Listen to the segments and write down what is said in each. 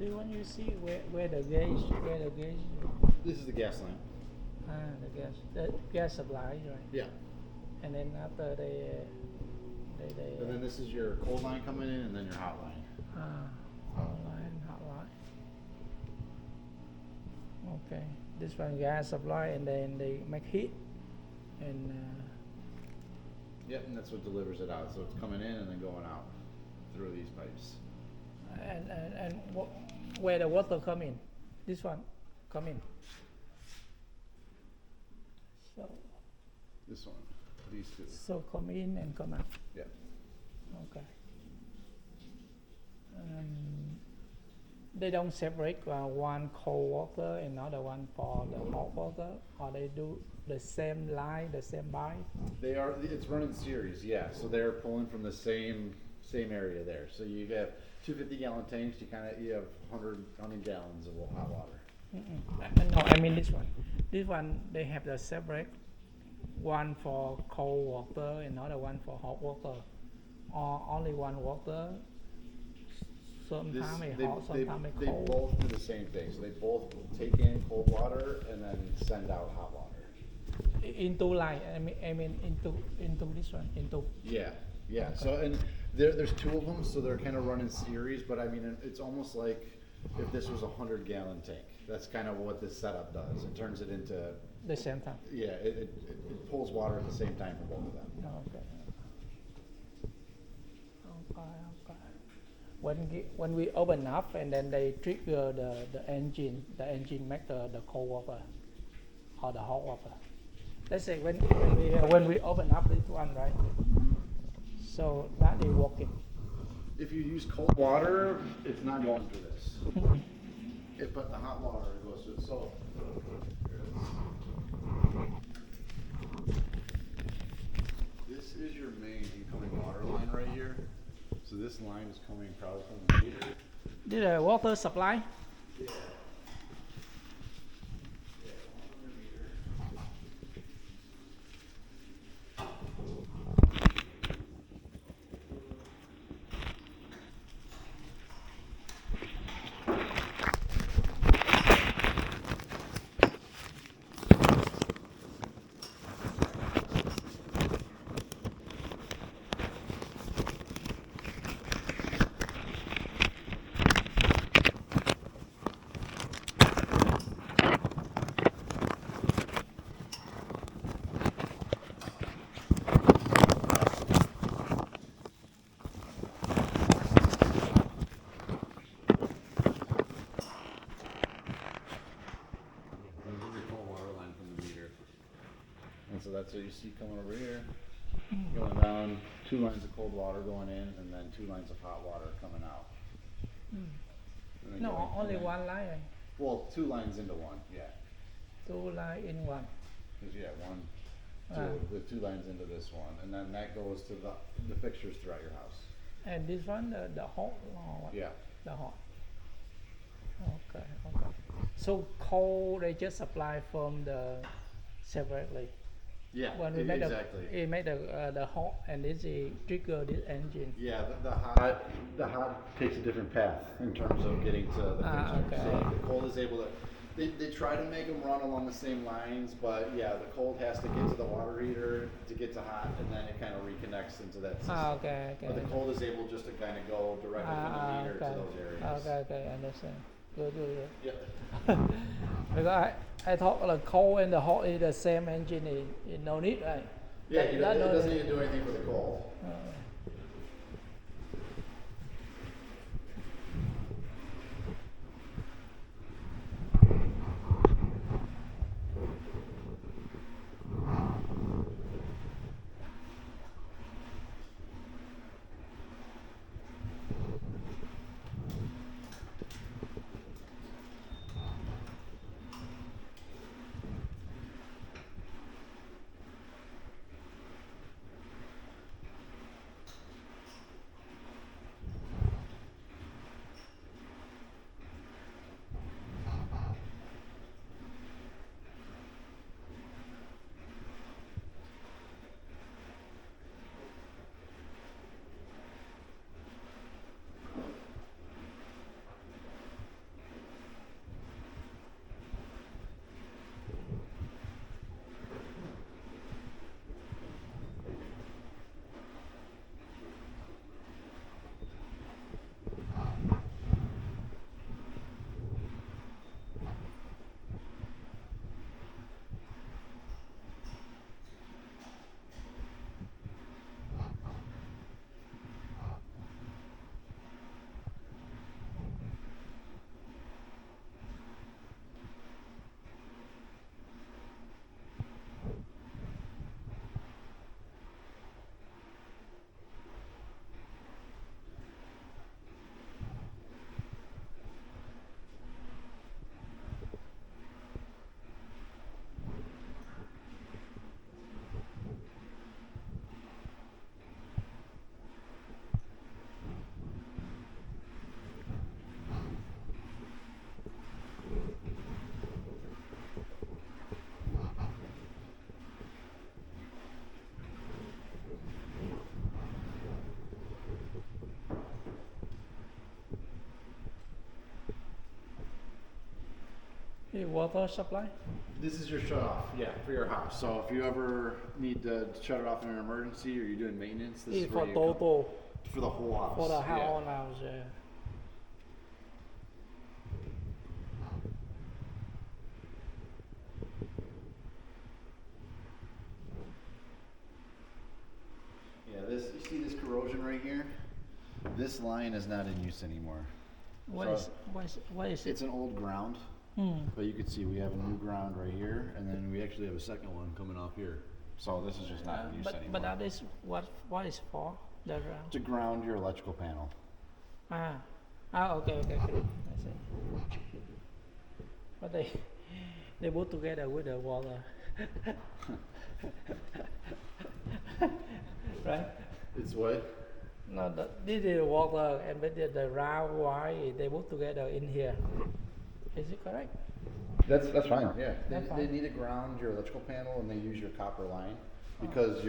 Do you want you see where the gauge? This is the gas line. The gas supply, right? Yeah. And then after And then this is your cold line coming in, and then your hot line. hot line. Okay, this one gas supply, and then they make heat, and Yep, and that's what delivers it out. So it's coming in and then going out through these pipes. where the water come in, this one come in. So This one, these two. so come in and come out. Yeah. Okay. They don't separate one cold water and another one for the hot water, or they do the same line, the same pipe. They are. It's running series. Yeah. So they're pulling from the same area there. So you have 250-gallon tanks. You have 100 gallons of hot water. No, I mean this one. This one they have the separate one for cold water and another one for hot water, or only one water. Sometimes it's hot, sometimes it's they cold. both do the same thing. So they both take in cold water and then send out hot water. Into line. I mean into this one. Into. Yeah. Yeah. Okay. So and there's two of them, so they're kind of running series. But I mean, it's almost like if this was a 100-gallon tank. That's kind of what this setup does. It turns it into. The same time. Yeah, it pulls water at the same time for both of them. Okay. When we open up and then they trigger the engine make the cold water or the hot water. Let's say when we open up this one, right? So that is working. If you use cold water, it's not going through this. But the hot water goes through. So. This is your main incoming water line right here. So this line is coming probably from the meter. This is water supply. Yeah. So that's what you see coming over here, going down, 2 lines of cold water going in, and then 2 lines of hot water coming out. No, only one line. Well, 2 lines into one, yeah. 2 lines in one. Because with 2 lines into this one, and then that goes to the fixtures throughout your house. And this one, the hot. Yeah. The hot. Okay. So cold, they just supply from the separately. Yeah, When we exactly. It made the hot, and this is trigger this engine. Yeah, the hot takes a different path in terms of getting to the fixture. Okay. So the cold is able to. They try to make them run along the same lines, but yeah, the cold has to get to the water heater to get to hot, and then it kind of reconnects into that system. Okay. But the cold is able just to kind of go directly from the meter to those areas. Okay, I understand. Good. Yeah. Because I thought the cold and the hot is the same engine. It no need, right? Yeah, it doesn't need to do anything for the cold. The water supply? This is your shut off, yeah, for your house. So if you ever need to shut it off in an emergency or you're doing maintenance, this It's is where for you come. total, For the whole house. for the yeah. whole house, yeah. Yeah, this, you see this corrosion right here? This line is not in use anymore. What is it? It's an old ground, but you can see we have a new ground right here, and then we actually have a second one coming off here. So this is just not in use anymore. But that is what is for the round? To ground your electrical panel. Okay. I see. But they put together with the water, right? It's what? No, this is water and with the round wire they put together in here. Is it correct? That's fine. Yeah, That's they fine. need to ground your electrical panel, and they use your copper line because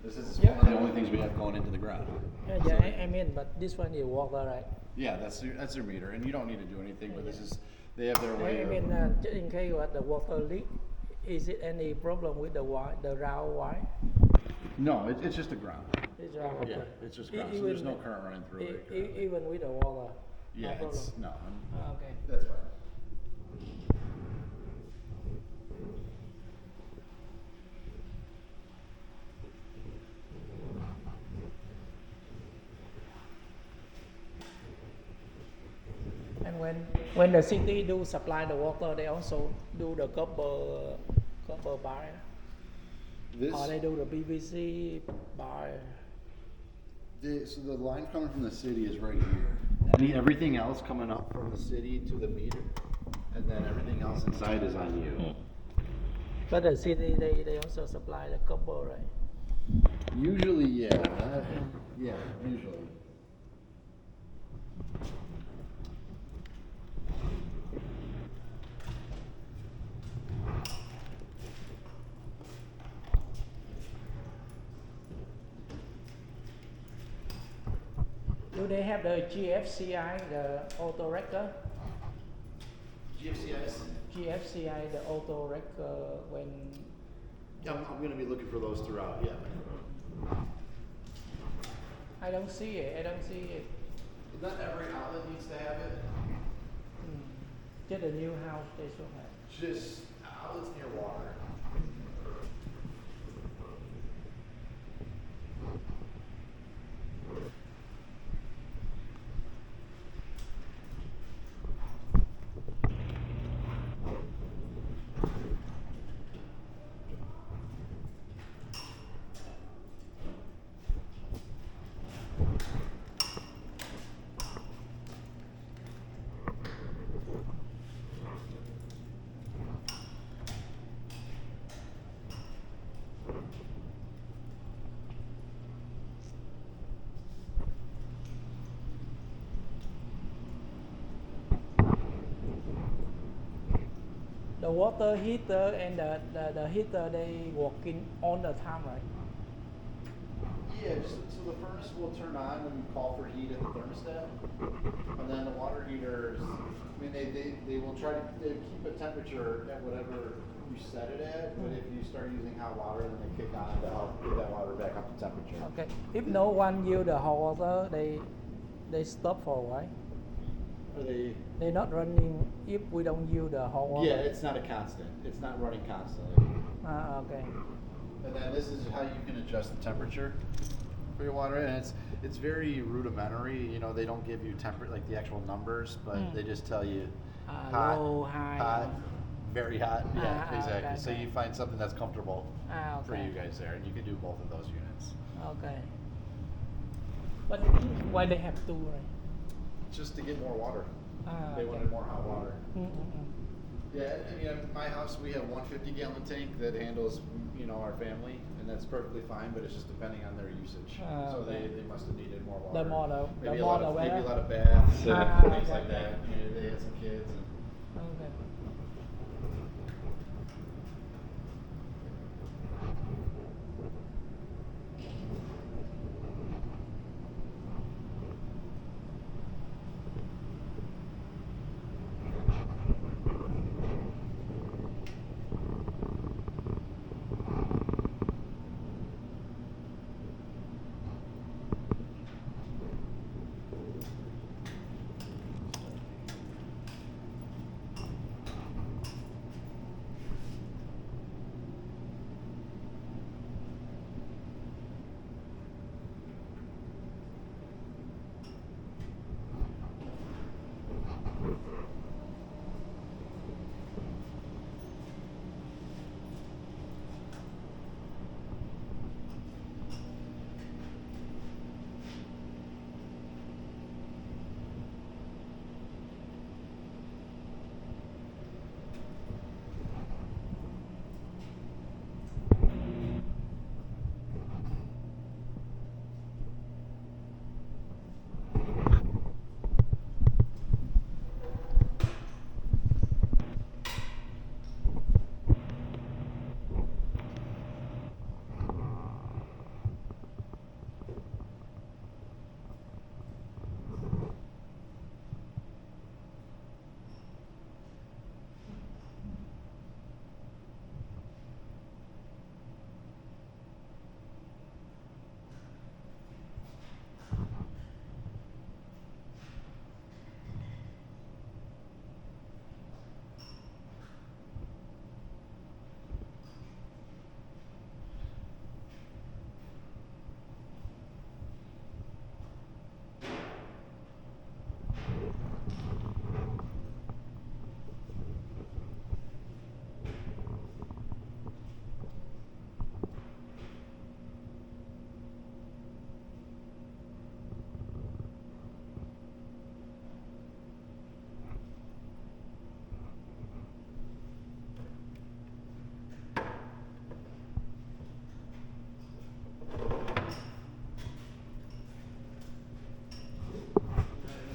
this is Yeah. one of the only things we have going into the ground. Yeah, So- I mean, but this one is water, right? Yeah, that's their meter, and you don't need to do anything. But this is they have their way. I mean, just in case what the water leak, is it any problem with the wire, the round wire? No, it's just a ground. It's round. Yeah, okay. it's just ground. So there's no current running through it. currently. Even with the water. Yeah, no it's problem. no. Okay. That's fine. And when the city do supply the water, they also do the copper bar, This or they do the PVC bar. so the line coming from the city is right here. Everything else coming up from the city to the meter, and then everything else inside is on you. But the city they also supply the copper, right? Usually, yeah. Yeah, usually. Do they have the GFCI, the auto wrecker? GFCIs? GFCI, the auto wrecker when Yeah, I'm going to be looking for those throughout. Yeah. I don't see it. Not every outlet needs to have it. Just a new house they should have. Just outlets near water. The water heater and the heater they working all the time, right? Yeah, so the furnace will turn on when you call for heat at the thermostat, and then the water heaters, I mean, they will try to keep a temperature at whatever you set it at, but if you start using hot water, then they kick on to help get that water back up to temperature. Okay. If no one use the hot water, they stop for a while. Are they? They're not running if we don't use the hot water. Yeah, it's not a constant. It's not running constantly. Okay. And then this is how you can adjust the temperature for your water, and it's very rudimentary. You know, they don't give you like the actual numbers, but they just tell you hot, Low, high. hot, very hot. Yeah, exactly. okay, So okay. you find something that's comfortable Okay. for you guys there, and you can do both of those units. Okay. But why they have two, right? Just to get more water. They Okay. wanted more hot water. Mm-mm. Yeah, I mean, at my house we have 150-gallon tank that handles, our family, and that's perfectly fine. But it's just depending on their usage. So okay. they must have needed more water. The model, Maybe the a lot model of maybe a where? lot of baths, things okay. like that. They had some kids. Okay.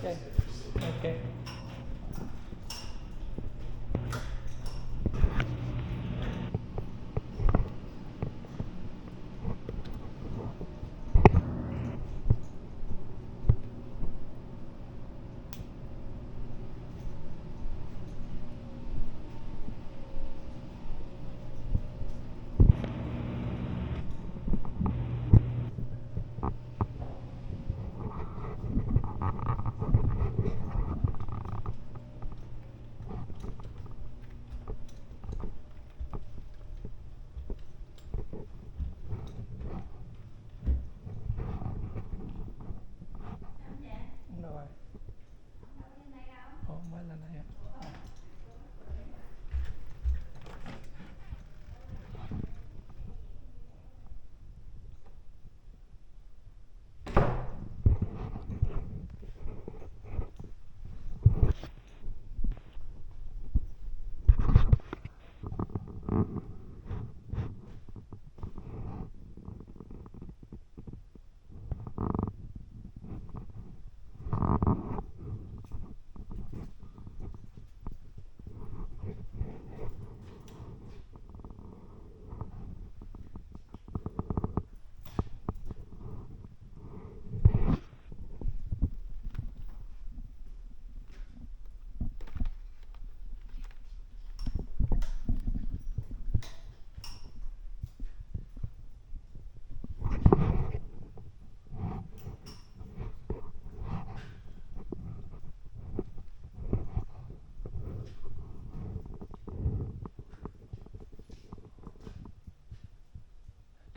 Okay. Okay. Rồi. Ồ, mới lên đây.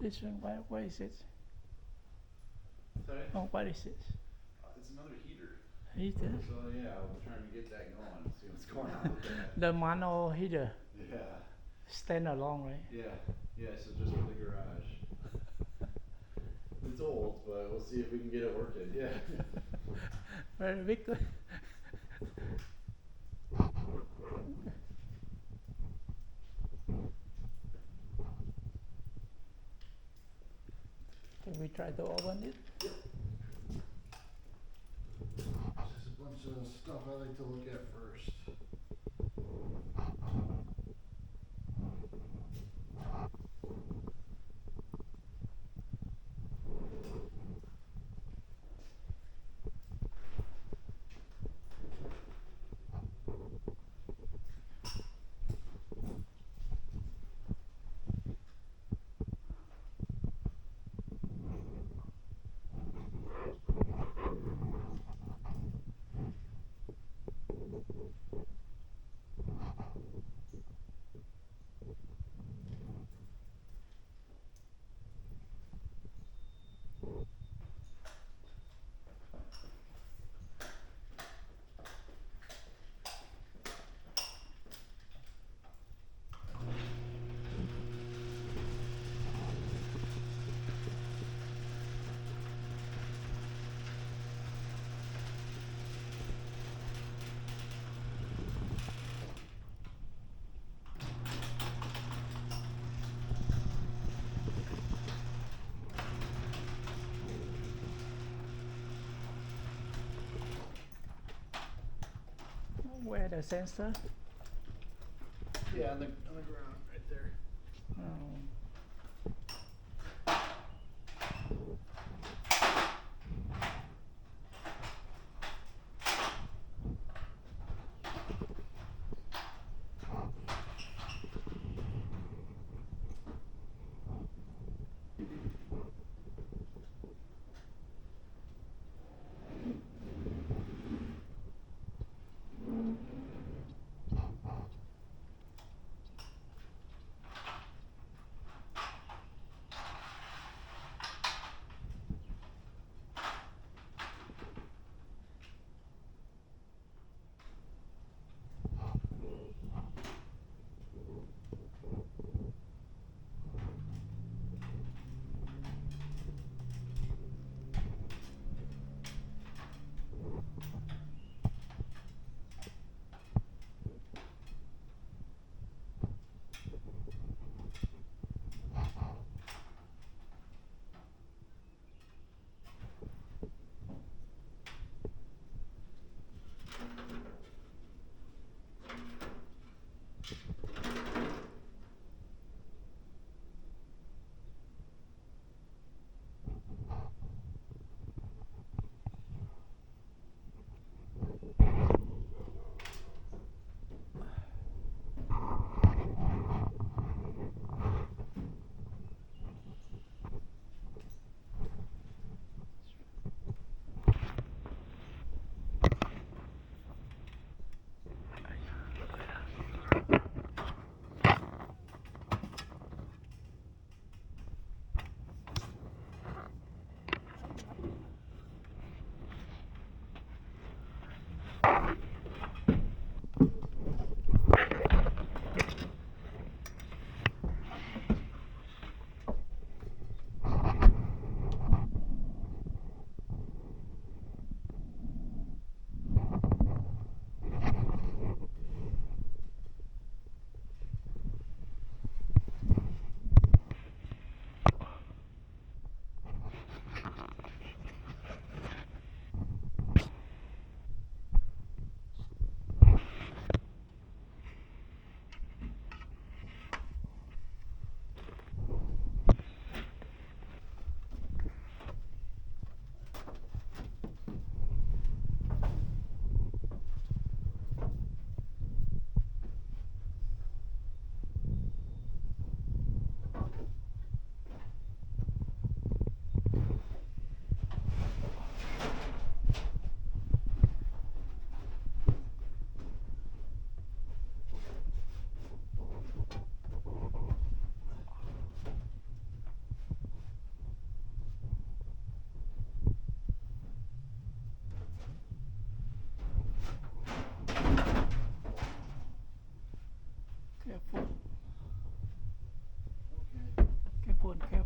This one, where is it? Sorry? Oh, what is it? It's another heater. Heater? So yeah, I'm trying to get that going, see what's going on with that. The manual heater. Yeah, Stand alone, right? yeah, so just for the garage. It's old, but we'll see if we can get it working, yeah. Very big. Can we try to open it? Just a bunch of stuff I like to look at first. Where the sensor? Yeah, on the ground, right there. Oh. Kelvin.